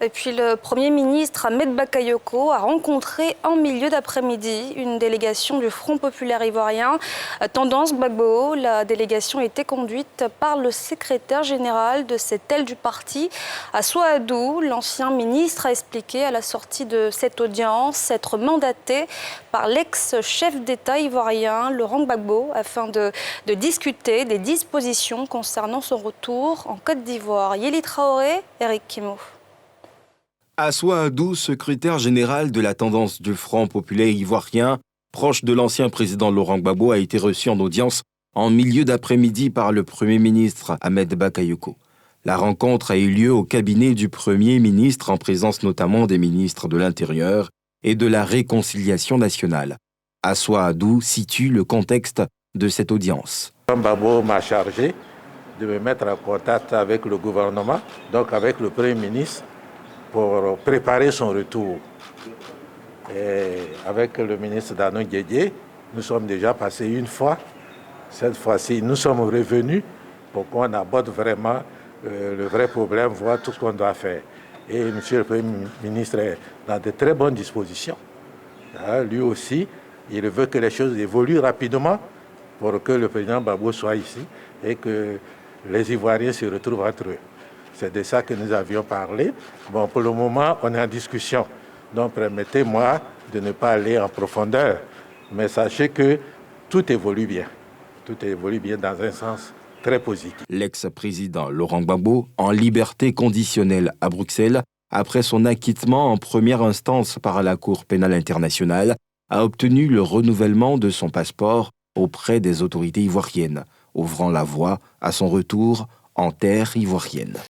Et puis le Premier ministre Ahmed Bakayoko a rencontré en milieu d'après-midi une délégation du Front populaire ivoirien, Tendance Gbagbo. La délégation était conduite par le secrétaire général de cette aile du parti, Assoadou. L'ancien ministre a expliqué à la sortie de cette audience être mandaté par l'ex-chef d'État ivoirien, Laurent Gbagbo, afin de discuter des dispositions concernant son retour en Côte d'Ivoire. Yéli Traoré, Eric Kimo. Assoadou, secrétaire général de la Tendance du Front populaire ivoirien, proche de l'ancien président Laurent Gbagbo, a été reçu en audience en milieu d'après-midi par le Premier ministre Ahmed Bakayoko. La rencontre a eu lieu au cabinet du Premier ministre en présence notamment des ministres de l'Intérieur et de la Réconciliation nationale. Assoadou situe le contexte de cette audience. Gbagbo m'a chargé de me mettre en contact avec le gouvernement, donc avec le Premier ministre, pour préparer son retour. Et avec le ministre Danon Guédié, nous sommes déjà passés une fois. Cette fois-ci, nous sommes revenus pour qu'on aborde vraiment le vrai problème, voir tout ce qu'on doit faire. Et M. le Premier ministre est dans de très bonnes dispositions. Lui aussi, il veut que les choses évoluent rapidement pour que le président Gbagbo soit ici et que les Ivoiriens se retrouvent entre eux. C'est de ça que nous avions parlé. Bon, pour le moment, on est en discussion. Donc, permettez-moi de ne pas aller en profondeur. Mais sachez que tout évolue bien. Tout évolue bien dans un sens très positif. L'ex-président Laurent Gbagbo, en liberté conditionnelle à Bruxelles, après son acquittement en première instance par la Cour pénale internationale, a obtenu le renouvellement de son passeport auprès des autorités ivoiriennes, ouvrant la voie à son retour en terre ivoirienne.